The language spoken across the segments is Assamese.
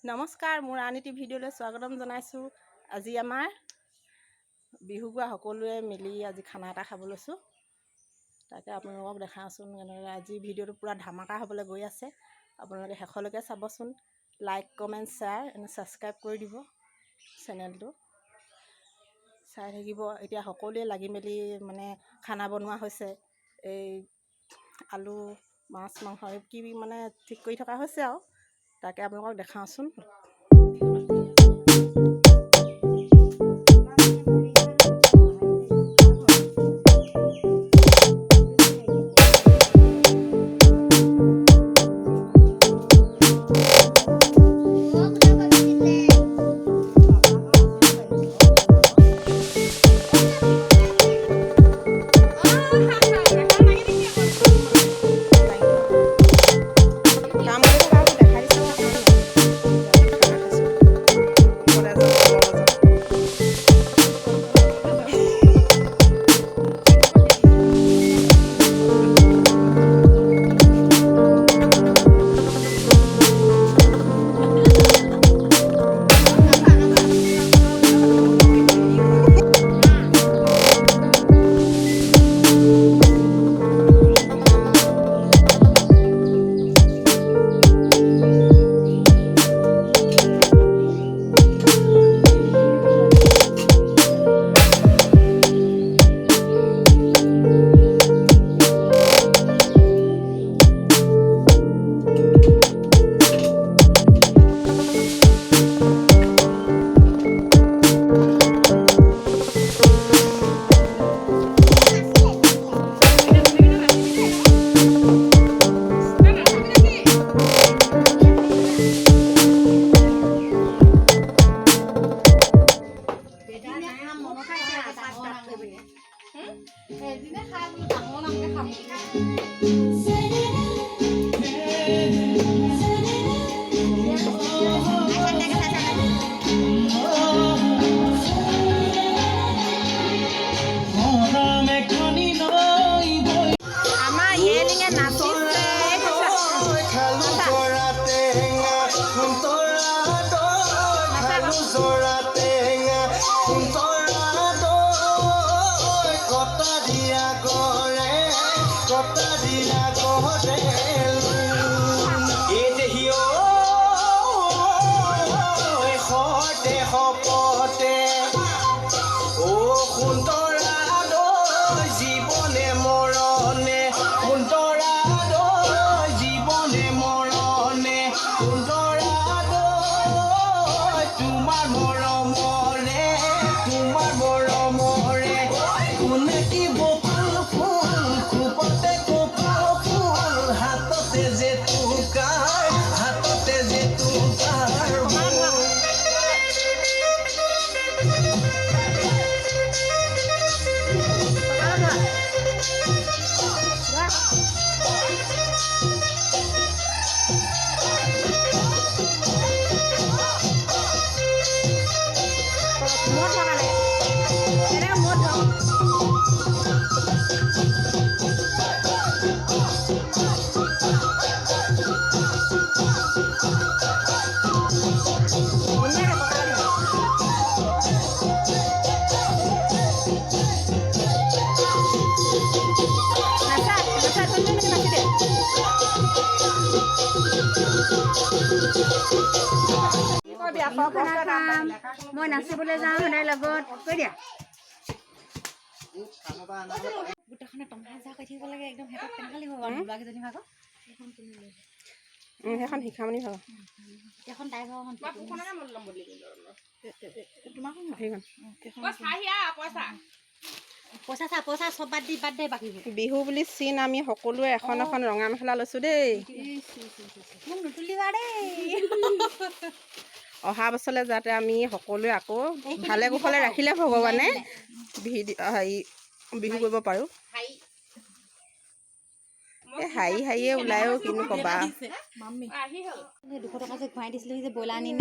নমস্কাৰ, মোৰ আন এটি ভিডিঅ'লৈ স্বাগতম জনাইছোঁ। আজি আমাৰ বিহু গোৱা সকলোৱে মিলি আজি খানা এটা খাব লৈছোঁ। তাকে আপোনালোকক দেখাওঁচোন। এনেদৰে আজি ভিডিঅ'টো পূৰা ধামাকা হ'বলৈ গৈ আছে। আপোনালোকে শেষলৈকে চাবচোন। Like, comment, share and subscribe কৰি দিব চেনেলটো। চাই থাকিব। এতিয়া সকলোৱে লাগি মেলি খানা বনোৱা হৈছে। এই আলু, মাছ, মাংস কি ঠিক কৰি থকা হৈছে আৰু। তাকে আপোনালোকক দেখাওঁচোন। মই নাচিবলৈ যাওঁ সদায় লগত কৈ দিয়া গোটেইখনে টঙাই যা কৈ থাকিব লাগে একদম হেঁতক কেনেকৈ লাগিব ল'ৰাকেইজনী ভাগৰ সেইখন শিখামনি ভাগ এখন তাই ভাগ পইচা চব বাদ দে বাকী বিহু বুলি চিন আমি সকলোৱে এখন এখন ৰঙা মেখেলা লৈছোঁ দেই। মোক নুতুলিবা দেই। অহা বছৰলৈ যাতে আমি সকলোৱে আকৌ ভালে কুশলে ৰাখিলে ভগৱানে বিহু কৰিব পাৰোঁ। এই হাঁহিয়ে ওলায়ো কিনো ক'বা। 200 টকা যে ঘূৰাই দিছিলোঁ যে ব্ৰইলাৰ আনি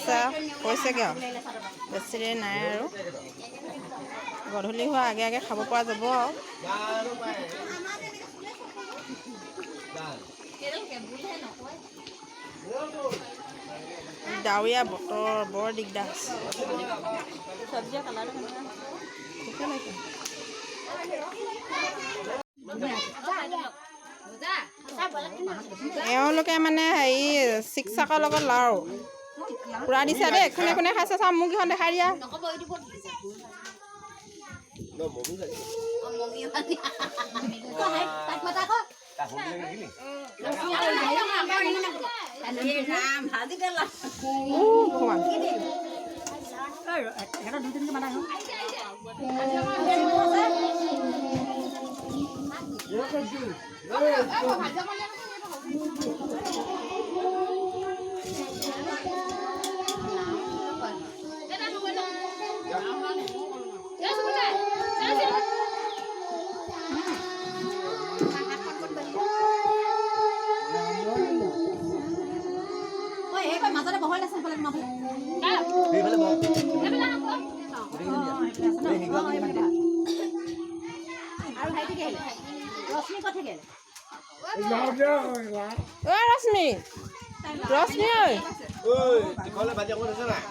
আছে হৈছেগৈ আৰু বেছি দেৰি নাই আৰু গধূলি হোৱা আগে আগে খাব পৰা যাব আৰু ডাৱৰীয়া বতৰ বৰ দিগদাৰ হৈছে এওঁলোকে মানে হেৰি চিকচাকৰ লগত লাও পুৰা দিছে দেই কোনে কোনে খাইছে চাম মোক কেইখন দেখাই দিয়া মাজতে বহল আছে আৰু ভাইটি কি ৰশ্মি ক'ত গেল ৰশ্মি ৰশ্মি ঐ তিখলে ভাজি অকণ আছে নাই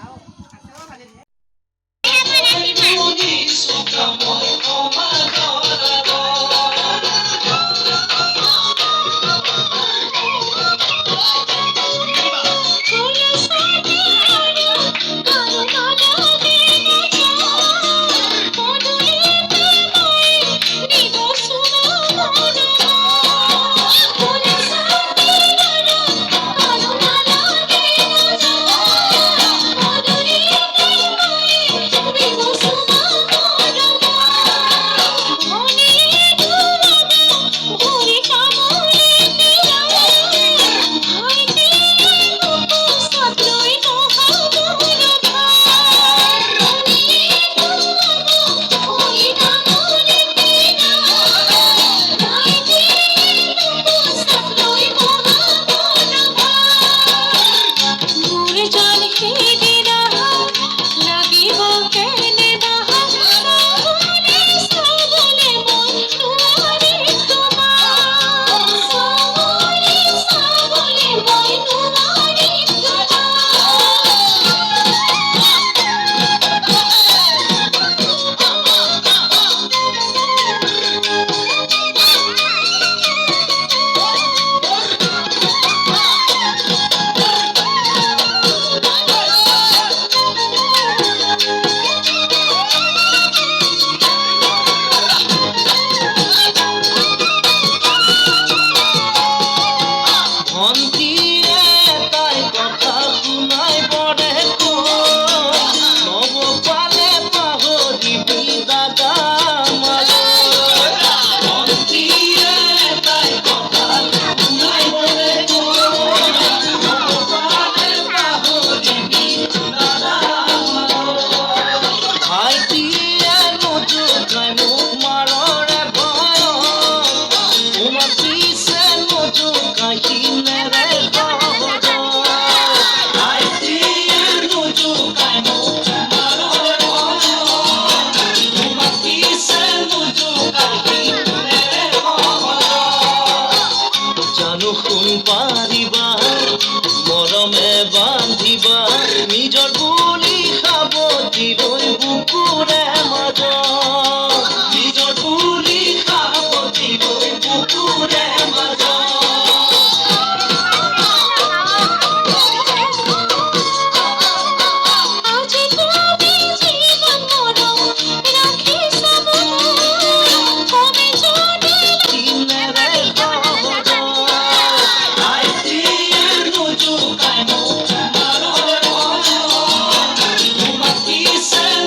Say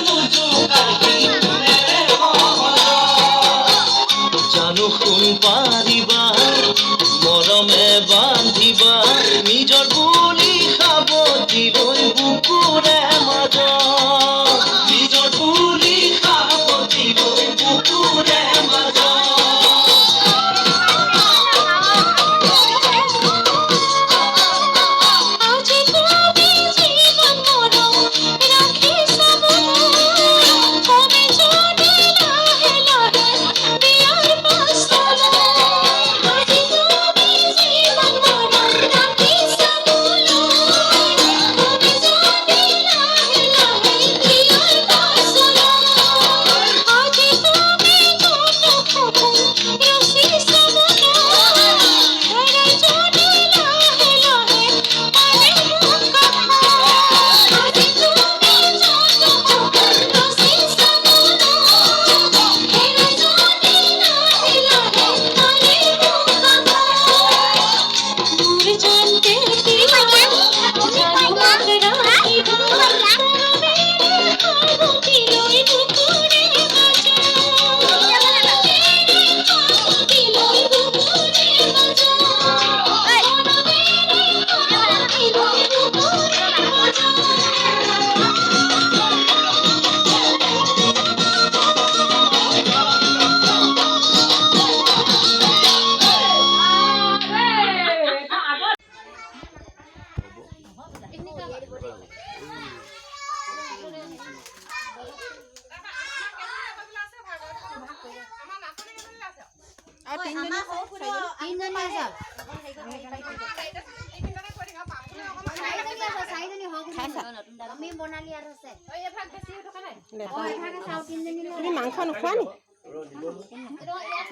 আৰু তিনিজনী তুমি মাংস নোখোৱা নি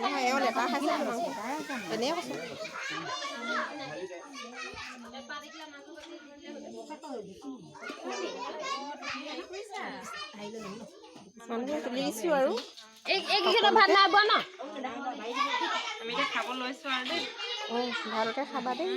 নহয় এওঁ লেটা খাইছে মাংস এনেই কৈছোঁ মানুহবোৰ তুলি দিছোঁ আৰু ভাত নাই পোৱা ন আমি এতিয়া খাব লৈছো আৰু দেই ভালকৈ খাবা দেই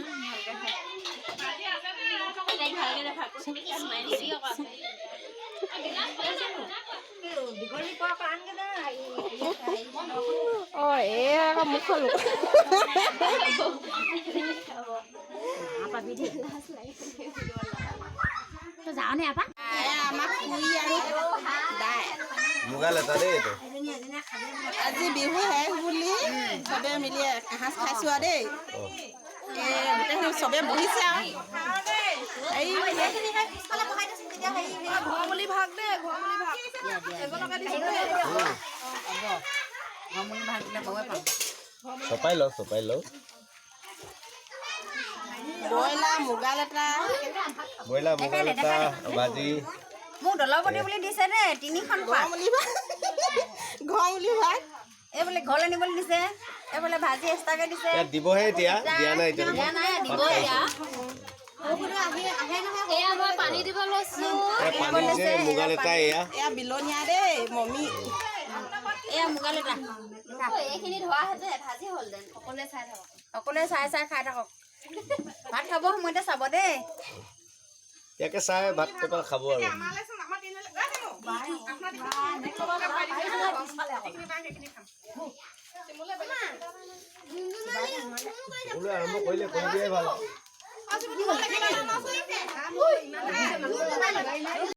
অঁ এই আকৌ মুখ খোলো যাওঁনে আপা আমাক পুৰি আৰু দাই মুগাল এটা দেই এইটো আজি বিহু শেষ বুলি চবে মিলি এসাঁজ খাইছোঁ আৰু দেই গোটেইখিনি চবে বহিছে আৰু চপাই লওঁ ব্ৰইলাৰ মুগাল এটা ব্ৰইলাৰ মুগাল এটা ভাজি মোক দলপতি বুলি দিছে দেই 3খন ঘৰ বুলি ভাত এই বোলে ঘৰলৈ নিবলৈ দিছে এই বোলে ভাজি এক্সট্ৰাকে দিছে ইয়াত দিবহে এতিয়া দিয়া নাই এতিয়া দিয়া নাই দিব এতিয়া পানী দিব লৈছো পানী দিছে মুগাল এটা এয়া বিলনীয়া দেই মমি এয়া মুগাল এটা এইখিনি ধোৱা হেঁতে ভাজি হ'ল দেন সকলোৱে চাই খাই থাকক ভাত খাব সময়তে চাব দেই ইয়াকে চাই ভাত কেইটা খাব আৰু আৰম্ভ কৰিলে কৰি দিয়াই ভাল